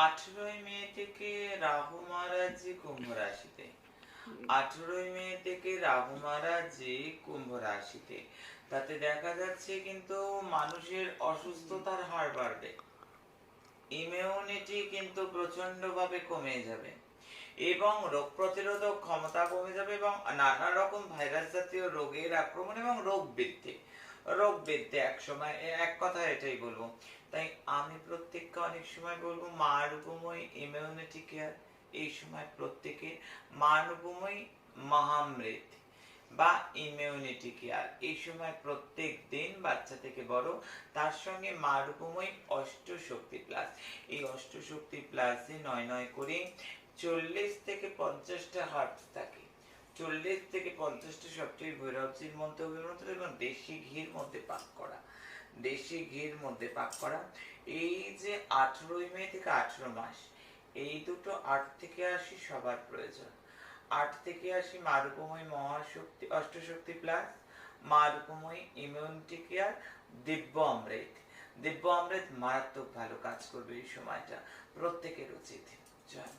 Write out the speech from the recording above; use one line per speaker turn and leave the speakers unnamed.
18ই মে থেকে রাহু মহারাজজি কুম্ভ রাশিতে। 18ই মে থেকে রাহু মহারাজজি কুম্ভ রাশিতে। তাতে দেখা যাচ্ছে কিন্তু মানুষের অসুস্থতার হার বাড়বে, ইমিউনিটি কিন্তু প্রচন্ড ভাবে কমে যাবে এবং রোগ প্রতিরোধক ক্ষমতা কমে যাবে এবং নানা রকম ভাইরাস জাতীয় রোগের আক্রমণ এবং রোগ বৃদ্ধি এক সময় এক কথায় এটাই বলবো। তাই আমি প্রত্যেককে অনেক সময় বলবো মারুকুময় ইমিউনিটি কেয়ার। এই সময় প্রত্যেকে মারুকুময় মহামৃত বা ইমিউনিটি কেয়ার এই সময় প্রত্যেক দিন বাচ্চা থেকে বড় তার সঙ্গে মারুকুময় অষ্টশক্তি প্লাস। এই অষ্টশক্তি প্লাসে নয় নয় করে 40 থেকে 50টা হার্বস থাকে। 40 থেকে 50টা সবচেয়ে ভৈরবজির মন্ত্র এবং দেশি ঘির মধ্যে পাক করা এই যে 18ই মে থেকে 18 মাস, এই দুটো 8 থেকে 80 সবার প্রয়োজন। 8 থেকে 80 মারুকুময় মহাশক্তি অষ্টশক্তি প্লাস, মারুকুময় ইমিউনিটি কেয়ার, দিব্য অমৃত মারাত্মক ভালো কাজ করবে এই সময়টা। প্রত্যেকের উচিত। জয় মা।